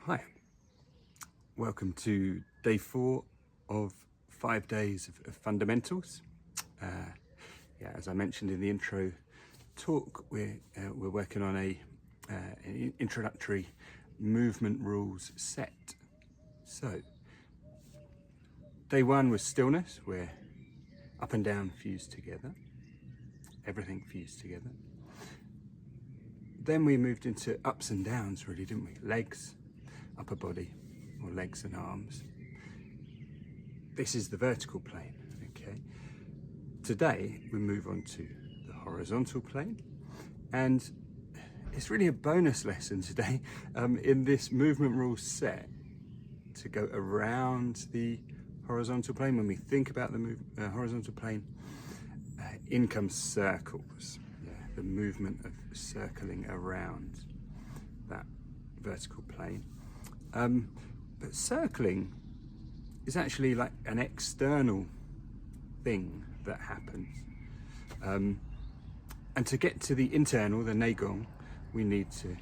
Hi, welcome to day 4 of 5 days of fundamentals. As I mentioned in the intro talk, we're working on an introductory movement rules set. So, day 1 was stillness, where up and down fused together, everything fused together. Then we moved into ups and downs, really, didn't we? Legs, upper body, or legs and arms. This is the vertical plane, okay? Today we move on to the horizontal plane, and it's really a bonus lesson today in this movement rule set to go around the horizontal plane. When we think about the horizontal plane, in comes circles, the movement of circling around that vertical plane. But circling is actually like an external thing that happens. And to get to the internal, the Neigong, we need to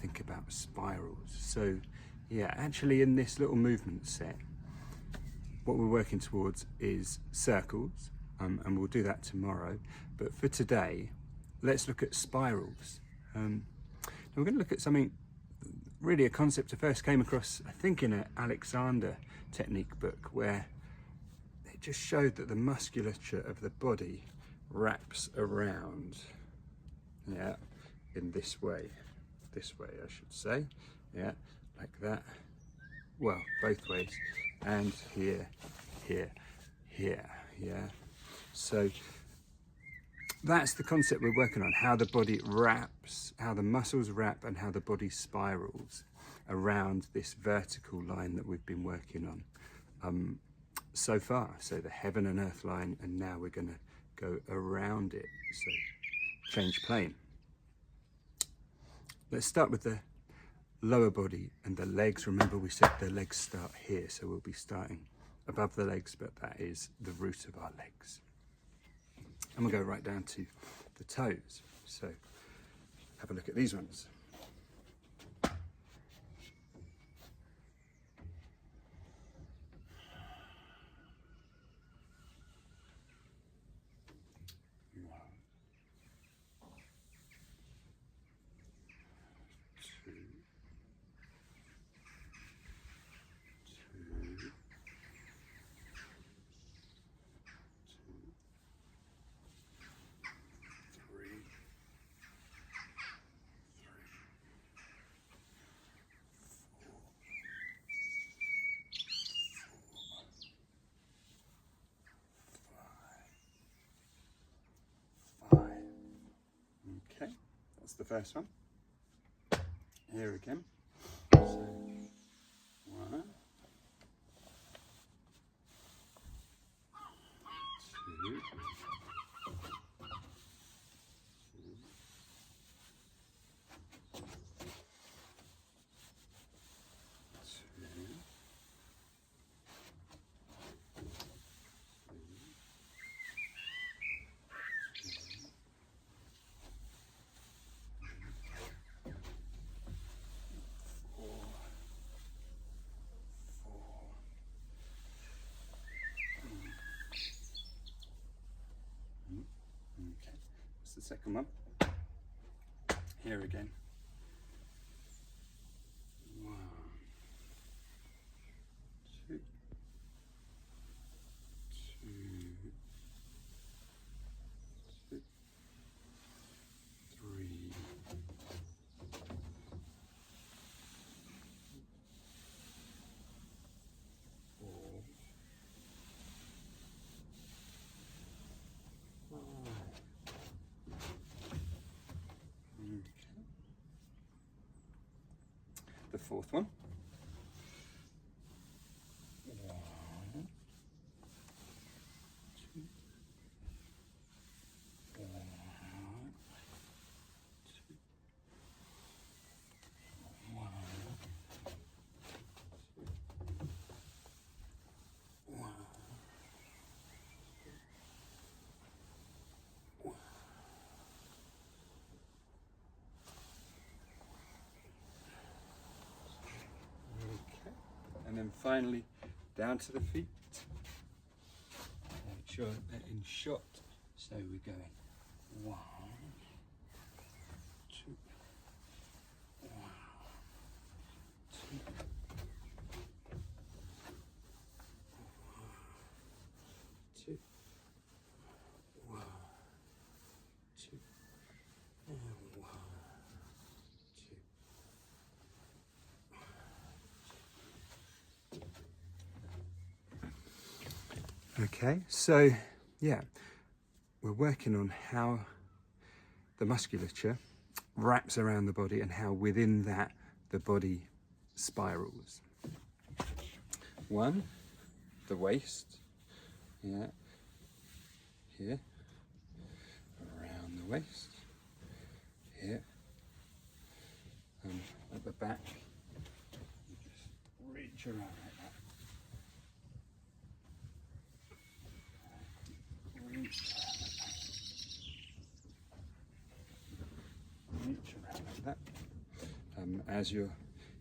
think about spirals. So actually in this little movement set, what we're working towards is circles, and we'll do that tomorrow. But for today, let's look at spirals. Now we're going to look at something, really a concept I first came across, I think, in an Alexander technique book, where it just showed that the musculature of the body wraps around, in this way I should say, like that, well, both ways, and here, so that's the concept we're working on, how the body wraps, how the muscles wrap, and how the body spirals around this vertical line that we've been working on so far. So the heaven and earth line, and now we're going to go around it. So change plane. Let's start with the lower body and the legs. Remember, we said the legs start here, so we'll be starting above the legs, but that is the root of our legs. And we'll go right down to the toes. So have a look at these ones. Okay, that's the first one. Here again. So 1, 2, the second one. Here again. 1, 2, 2, 2, 3, 4, 5. Okay. The fourth one. 1, 2, 1, 2, 1, 1. finally down to the feet. Make sure they're in shot. So we're going 1, 2, 1, 2, 2, 1, 2, and 1, 2. Okay, so yeah, we're working on how the musculature wraps around the body and how within that the body spirals. 1, the waist, yeah, here, around the waist, here, and at the back, you just reach around like that. Reach around like that. As you're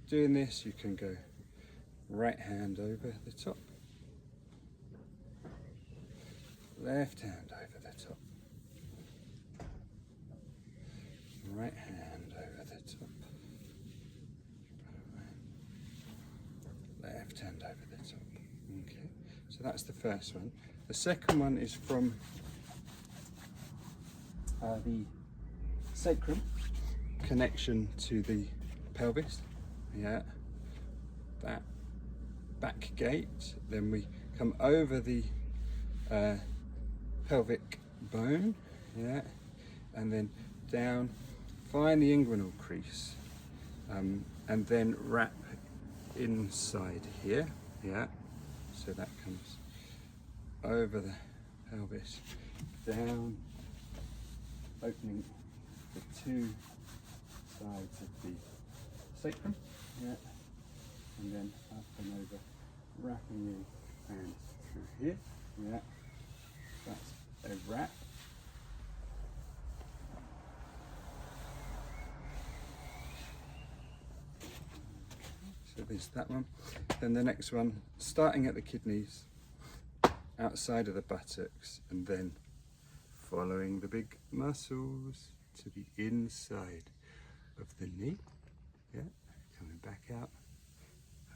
doing this, you can go right hand over the top, left hand over the top, right hand over the top, left hand over the top. Okay, so that's the first one. The second one is from the sacrum, connection to the pelvis, yeah, that back gate, then we come over the pelvic bone, yeah, and then down, find the inguinal crease, and then wrap inside here, yeah, so that comes over the pelvis, down, opening the 2 sides of the sacrum, yeah, and then up and over, wrapping your hands through here, yeah, that's a wrap. So there's that one. Then the next one, starting at the kidneys, outside of the buttocks, and then following the big muscles to the inside of the knee, yeah, coming back out,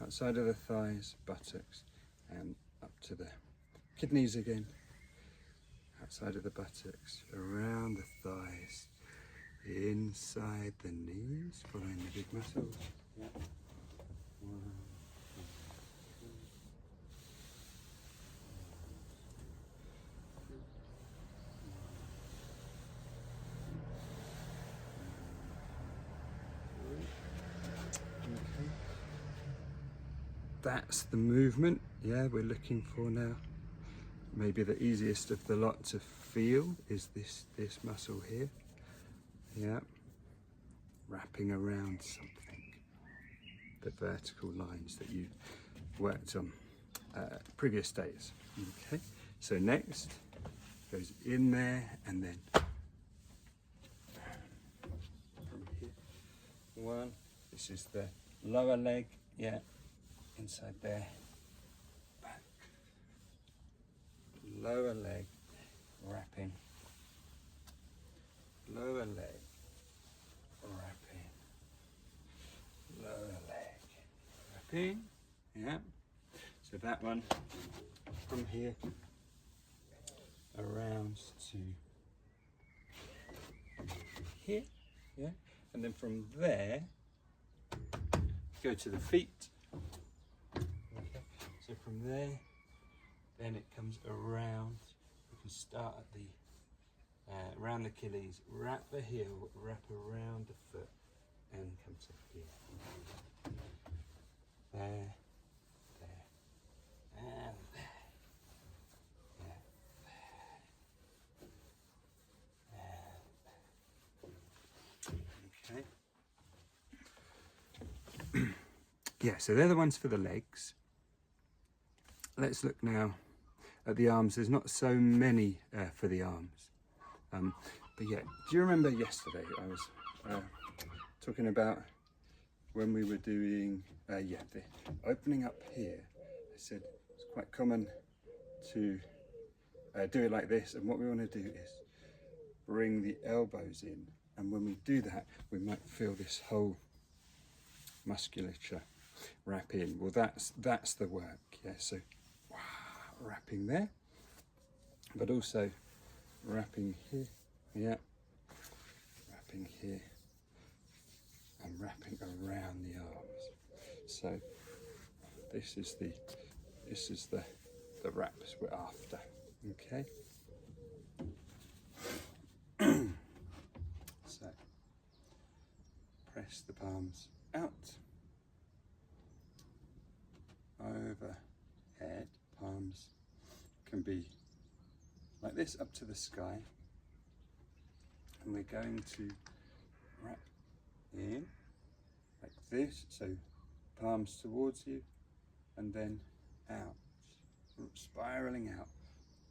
outside of the thighs, buttocks, and up to the kidneys again, outside of the buttocks, around the thighs, inside the knees, following the big muscles, yeah. 1, 2, 3. Okay. That's the movement, yeah, we're looking for now. Maybe the easiest of the lot to feel is this muscle here, yeah, wrapping around something, the vertical lines that you worked on previous days. Okay, so next goes in there, and then from here, 1, this is the lower leg, yeah, inside there, back, lower leg, wrapping, lower leg, wrapping, lower leg, wrapping, yeah. So that one from here around to here, yeah, and then from there go to the feet. Okay. So from there, then it comes around. You can start at the around the Achilles, wrap the heel, wrap around the foot, and come to here. There, there, and there. Yeah, there, and there. Okay. Yeah, so they're the ones for the legs. Let's look now at the arms. There's not so many for the arms. But yeah, do you remember yesterday I was talking about when we were doing the opening up here said, it's quite common to do it like this, and what we want to do is bring the elbows in, and when we do that we might feel this whole musculature wrap in. Well, that's the work. Yeah, so wrapping there, but also wrapping here, yeah, wrapping here, and wrapping around the arms. So this is the wraps we're after. Okay. So press the palms out, overhead. Palms can be like this up to the sky, and we're going to wrap in like this, so palms towards you and then out, spiraling out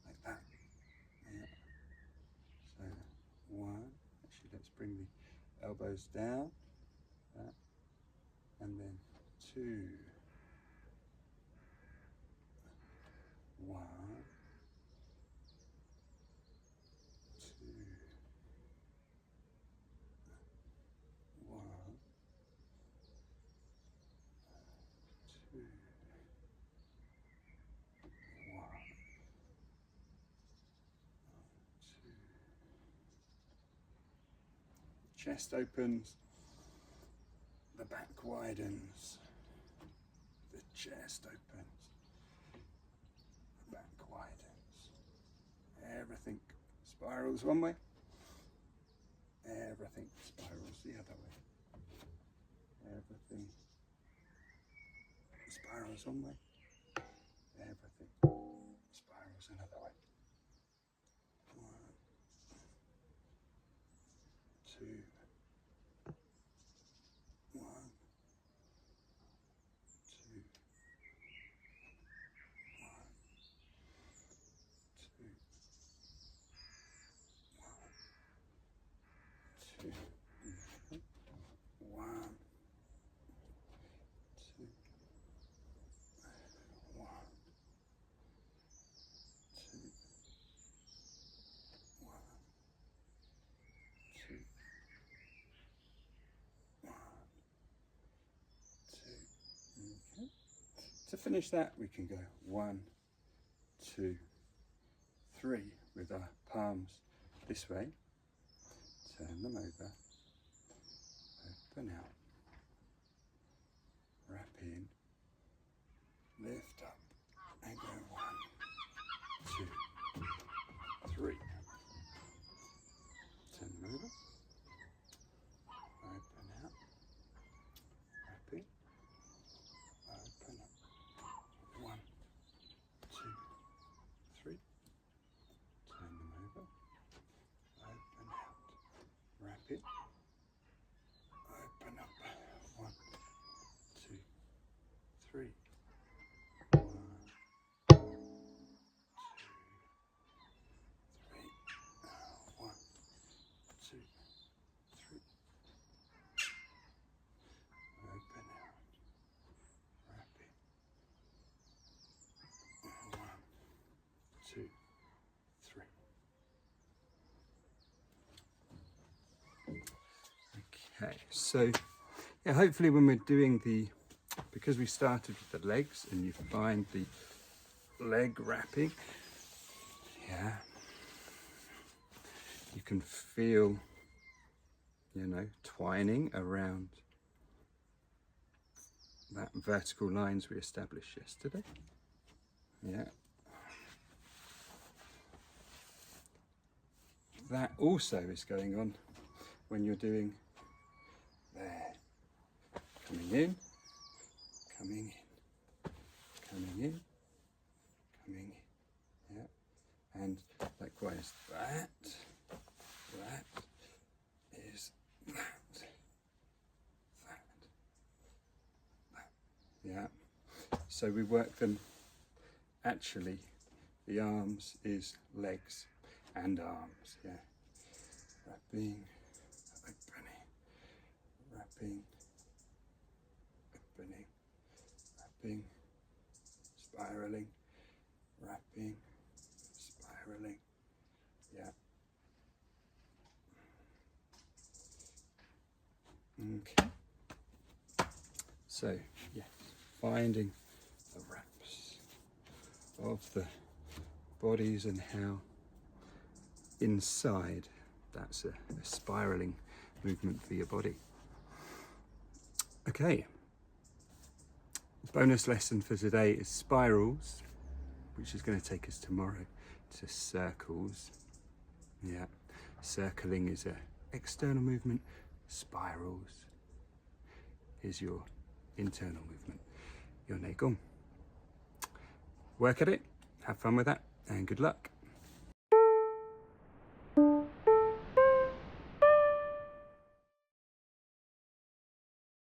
like that. Yeah. So one, actually let's bring the elbows down, that, and then two, one, two, one, two, one, two. Chest opens, the back widens, the chest opens, the back widens. Everything spirals one way, everything spirals the other way. Everything spirals one way, everything spirals another way. One, two, one, two, one, two, one, two, one, two, one, two, one, two, one, two. Okay. To finish that, we can go 1, 2, 3 with our palms this way. Turn them over, open out, wrap in, lift up, and go 1, 2, 3. Turn them over, open out, wrap in, open up, 1, 2, 3. Turn them over, open out, wrap it, open up, 1, 2, 3. 1, 2, 3. 1, 2, 3. Open out, wrap it. 1, 2, 3. Okay, so yeah, hopefully when we're doing because we started with the legs and you find the leg wrapping, yeah, you can feel, twining around that vertical lines we established yesterday. Yeah. That also is going on when you're doing there. Coming in, coming in, coming in, coming in. Yeah. And likewise that is that. Yeah. So we work them, actually the arms is legs and arms, yeah. Wrapping, opening, wrapping, opening, wrapping, spiraling, wrapping, spiraling. Yeah. Okay. So, yes, finding the wraps of the bodies and how inside that's a spiraling movement for your body. Okay. Bonus lesson for today is spirals, which is going to take us tomorrow to circles. Yeah, circling is an external movement. Spirals is your internal movement, your Neigong. Work at it, have fun with that, and good luck.